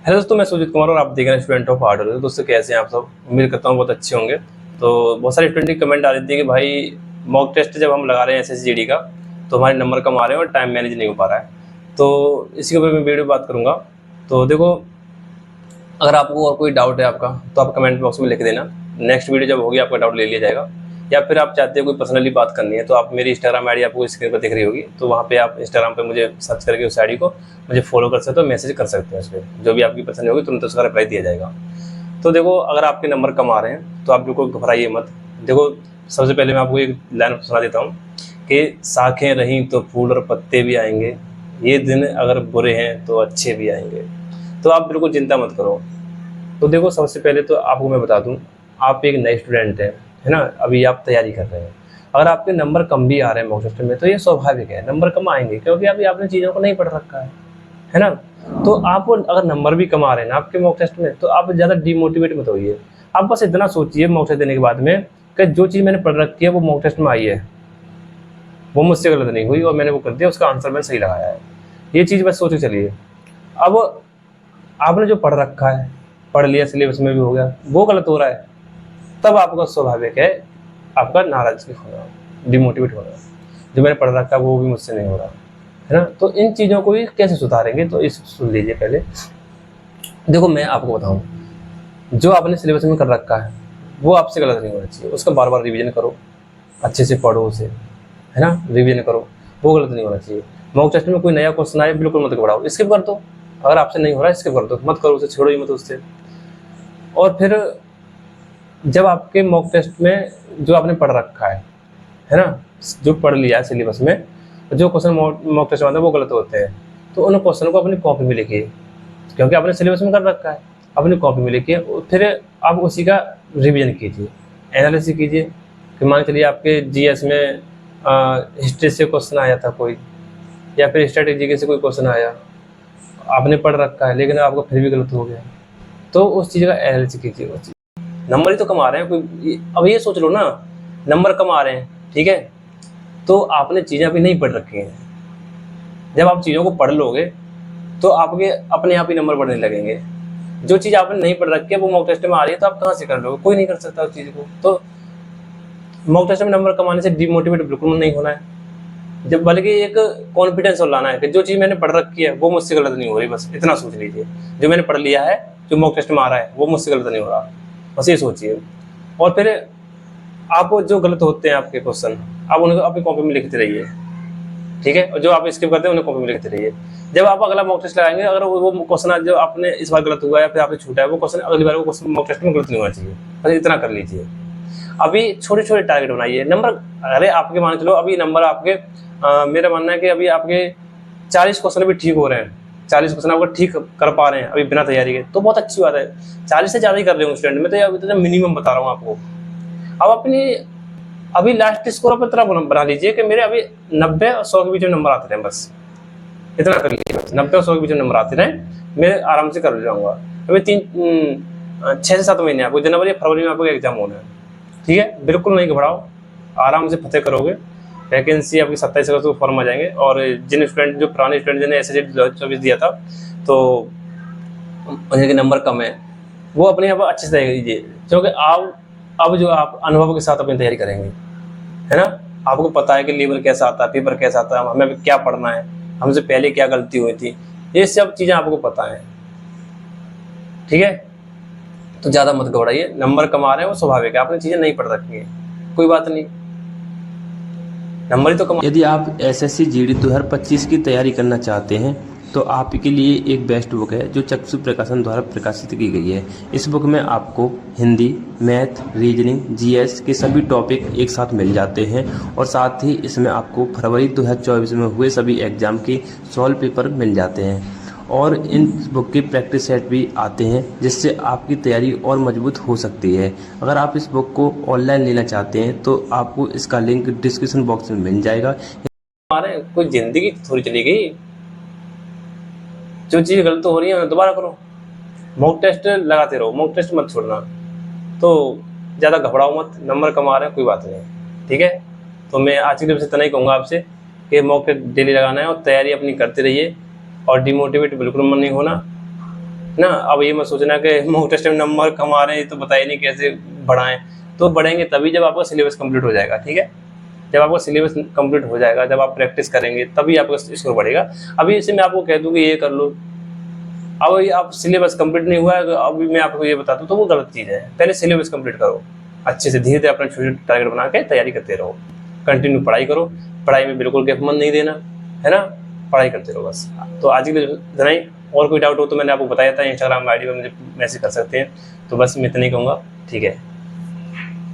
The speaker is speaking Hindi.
हेलो दोस्तों, मैं सुजीत कुमार और आप देख रहे हैं स्टूडेंट ऑफ आर्ट। दोस्तों कैसे हैं आप सब? उम्मीद करता हूँ बहुत अच्छे होंगे। तो बहुत सारे स्टूडेंट की कमेंट आ रही थी कि भाई मॉक टेस्ट जब हम लगा रहे हैं एसएसजीडी का तो हमारे नंबर कम आ रहे हैं और टाइम मैनेज नहीं हो पा रहा है। तो इसी के ऊपर मैं वीडियो बात करूँगा। तो देखो, अगर आपको और कोई डाउट है आपका तो आप कमेंट बॉक्स में लिख देना। नेक्स्ट वीडियो जब होगी आपका डाउट ले लिया जाएगा। या फिर आप चाहते हो कोई पर्सनली बात करनी है तो आप मेरी इंस्टाग्राम आईडी आपको स्क्रीन पर दिख रही होगी, तो वहाँ पे आप इंस्टाग्राम पे मुझे सर्च करके उस आईडी को मुझे फॉलो कर सकते हो, मैसेज कर सकते हैं। उस पर जो भी आपकी पसंद होगी तुरंत उसका रिप्लाई दिया जाएगा। तो देखो, अगर आपके नंबर कम आ रहे हैं तो आप बिल्कुल घबराइए मत। देखो, सबसे पहले मैं आपको एक लाइन सुना देता हूँ कि शाखें रहीं तो फूल और पत्ते भी आएंगे, ये दिन अगर बुरे हैं तो अच्छे भी आएंगे। तो आप बिल्कुल चिंता मत करो। तो देखो, सबसे पहले तो आपको मैं बता दूं, आप एक नए स्टूडेंट हैं, है ना, अभी आप तैयारी कर रहे हैं। अगर आपके नंबर कम भी आ रहे हैं मॉक टेस्ट में तो ये स्वाभाविक है, नंबर कम आएंगे क्योंकि अभी आपने चीज़ों को नहीं पढ़ रखा है ना। तो आप अगर नंबर भी कम आ रहे हैं ना आपके मॉक टेस्ट में तो आप ज़्यादा डिमोटिवेट मत होइए। आप बस इतना सोचिए मॉक टेस्ट देने के बाद में कि जो चीज़ मैंने पढ़ रखी है वो मॉक टेस्ट में आई है, वो मुझसे गलत नहीं हुई और मैंने वो कर दिया, उसका आंसर मैंने सही लगाया है। ये चीज़ बस सोच के चलिए। अब आपने जो पढ़ रखा है, पढ़ लिया, सिलेबस में भी हो गया, वो गलत हो रहा है, तब आपका स्वाभाविक है आपका नाराजगी होना, डिमोटिवेट होना। जो मैंने पढ़ रखा है वो भी मुझसे नहीं हो रहा, है ना। तो इन चीज़ों को भी कैसे सुधारेंगे, तो इस सुन लीजिए पहले। देखो, मैं आपको बताऊं, जो आपने सिलेबस में कर रखा है वो आपसे गलत नहीं होना चाहिए, उसका बार बार रिवीजन करो, अच्छे से पढ़ो उसे, है ना, रिवीजन करो, वो गलत नहीं होना चाहिए। मॉक टेस्ट में कोई नया क्वेश्चन आए बिल्कुल मत घबराओ, स्किप कर दो। अगर आपसे नहीं हो रहा है स्किप कर दो, मत करो उसे, छोड़ो ही मत उससे। और फिर जब आपके मॉक टेस्ट में जो आपने पढ़ रखा है ना, जो पढ़ लिया है सिलेबस में, जो क्वेश्चन मॉक टेस्ट में आते हैं वो गलत होते हैं, तो उन क्वेश्चन को अपनी कॉपी में लिखिए, क्योंकि आपने सिलेबस में कर रखा है। अपनी कॉपी में लिखिए, फिर आप उसी का रिवीजन कीजिए, एनालिसिस कीजिए। कि मान चलिए आपके जीएस में हिस्ट्री से क्वेश्चन आया था कोई, या फिर स्ट्रेटेजी से कोई क्वेश्चन आया, आपने पढ़ रखा है लेकिन आपको फिर भी गलत हो गया, तो उस चीज़ का एनालिसिस कीजिए। उस नंबर ही तो कम आ रहे हैं, कोई अब ये सोच लो ना, नंबर कम आ रहे हैं, ठीक है, तो आपने चीज़ें अभी नहीं पढ़ रखी हैं। जब आप चीज़ों को पढ़ लोगे तो आपके अपने आप ही नंबर बढ़ने लगेंगे। जो चीज़ आपने नहीं पढ़ रखी है वो मॉक टेस्ट में आ रही है तो आप कहाँ से कर लोगे? कोई नहीं कर सकता उस चीज़ को। तो मॉक टेस्ट में नंबर कमाने से डिमोटिवेट बिल्कुल नहीं होना है, जब बल्कि एक कॉन्फिडेंस और लाना है कि जो चीज़ मैंने पढ़ रखी है वो मुझसे गलत नहीं हो रही, बस इतना सोच लीजिए। जो मैंने पढ़ लिया है, जो मॉक टेस्ट में आ रहा है वो मुझसे गलत नहीं हो रहा, बस ये सोचिए। और फिर आप जो गलत होते हैं आपके क्वेश्चन, आप उनको अपनी कॉपी में लिखते रहिए, ठीक है। और जो आप स्किप करते हैं उन्हें कॉपी में लिखते रहिए। जब आप अगला मॉक टेस्ट लगाएंगे, अगर वो क्वेश्चन जो आपने इस बार गलत हुआ या फिर आपसे छूटा है वो क्वेश्चन अगली बार वो मॉक टेस्ट में गलत नहीं होना चाहिए, बस इतना कर लीजिए। अभी छोटे छोटे टारगेट बनाइए। नंबर, अरे आपके मान चलो अभी नंबर आपके मेरा मानना है कि अभी आपके 40 क्वेश्चन भी ठीक हो रहे हैं, 40 क्वेश्चन आपको ठीक कर पा रहे हैं अभी बिना तैयारी के, तो बहुत अच्छी बात है। 40 से ज़्यादा ही कर रहे हूँ स्टूडेंट में, तो अभी तो मिनिमम बता रहा हूँ आपको। अब अपनी अभी लास्ट स्कोर पर तरह बना लीजिए कि मेरे अभी 90 और 100 के बीच में नंबर आते रहे, बस इतना कर लीजिए। बस 90 और 100 के बीच में नंबर आते रहे, मैं आराम से कर जाऊँगा। अभी 6 से 7 महीने आपको, जनवरी या फरवरी में आपको एग्जाम होना है, ठीक है। बिल्कुल नहीं घबराओ, आराम से फतेह करोगे। वैकेंसी आपकी 27 अगस्त को फॉर्म आ जाएंगे। और जिन स्टूडेंट, जो पुराने स्टूडेंट जिन्हें एसएससी 2024 दिया था तो उनके नंबर कम है, वो अपने आप अच्छे से तैयारी कीजिए, क्योंकि आप अब जो आप अनुभव के साथ अपनी तैयारी करेंगे, है ना, आपको पता है कि लेवल कैसा आता है, पेपर कैसा आता है, हमें क्या पढ़ना है, हमसे पहले क्या गलती हुई थी, ये सब चीज़ें आपको पता है, ठीक है। तो ज़्यादा मत घबराइए, नंबर कमा रहे हैं वो स्वाभाविक है, आपने चीज़ें नहीं पढ़ रखी है, कोई बात नहीं, नंबर ही तो कमा। यदि आप एसएससी जीडी 2025 की तैयारी करना चाहते हैं तो आपके लिए एक बेस्ट बुक है जो चक्षु प्रकाशन द्वारा प्रकाशित की गई है। इस बुक में आपको हिंदी, मैथ, रीजनिंग, जीएस के सभी टॉपिक एक साथ मिल जाते हैं और साथ ही इसमें आपको फरवरी 2024 में हुए सभी एग्जाम के सॉल्व पेपर मिल जाते हैं और इन बुक के प्रैक्टिस सेट भी आते हैं जिससे आपकी तैयारी और मजबूत हो सकती है। अगर आप इस बुक को ऑनलाइन लेना चाहते हैं तो आपको इसका लिंक डिस्क्रिप्शन बॉक्स में मिल जाएगा। हमारे कोई जिंदगी थोड़ी चली गई, जो चीज़ गलत हो रही है दोबारा करो, मॉक टेस्ट लगाते रहो, मॉक टेस्ट मत छोड़ना। तो ज़्यादा घबराओ मत, नंबर कमा रहे हैं कोई बात नहीं, ठीक है। तो मैं आज की वीडियो से इतना ही कहूँगा आपसे कि मॉक टेस्ट डेली लगाना है और तैयारी अपनी करते रहिए और डिमोटिवेट बिल्कुल मन नहीं होना। ना। अब ये मत सोचना कि मॉक टेस्ट में नंबर कम आ रहे हैं तो बताइए नहीं कैसे बढ़ाएं। तो बढ़ेंगे तभी जब आपका सिलेबस कंप्लीट हो जाएगा, ठीक है। जब आपका सिलेबस कंप्लीट हो जाएगा, जब आप प्रैक्टिस करेंगे तभी आपका स्कोर बढ़ेगा। अभी इसे मैं आपको कह दूँ कि ये कर लो, अब ये आप सिलेबस कंप्लीट नहीं हुआ है तो अभी मैं आपको ये बता दूँ तो वो गलत चीज़ है। पहले सिलेबस कंप्लीट करो, अच्छे से धीरे धीरे अपना छोटे टारगेट बना के तैयारी करते रहो, कंटिन्यू पढ़ाई करो, पढ़ाई में बिल्कुल गैप मन नहीं देना, है ना। पढ़ाई करते रहो बस। तो आज के लिए इतना ही। और कोई डाउट हो तो मैंने आपको बताया था, इंस्टाग्राम आईडी पर मुझे मैसेज कर सकते हैं। तो बस मैं इतना ही कहूँगा, ठीक है।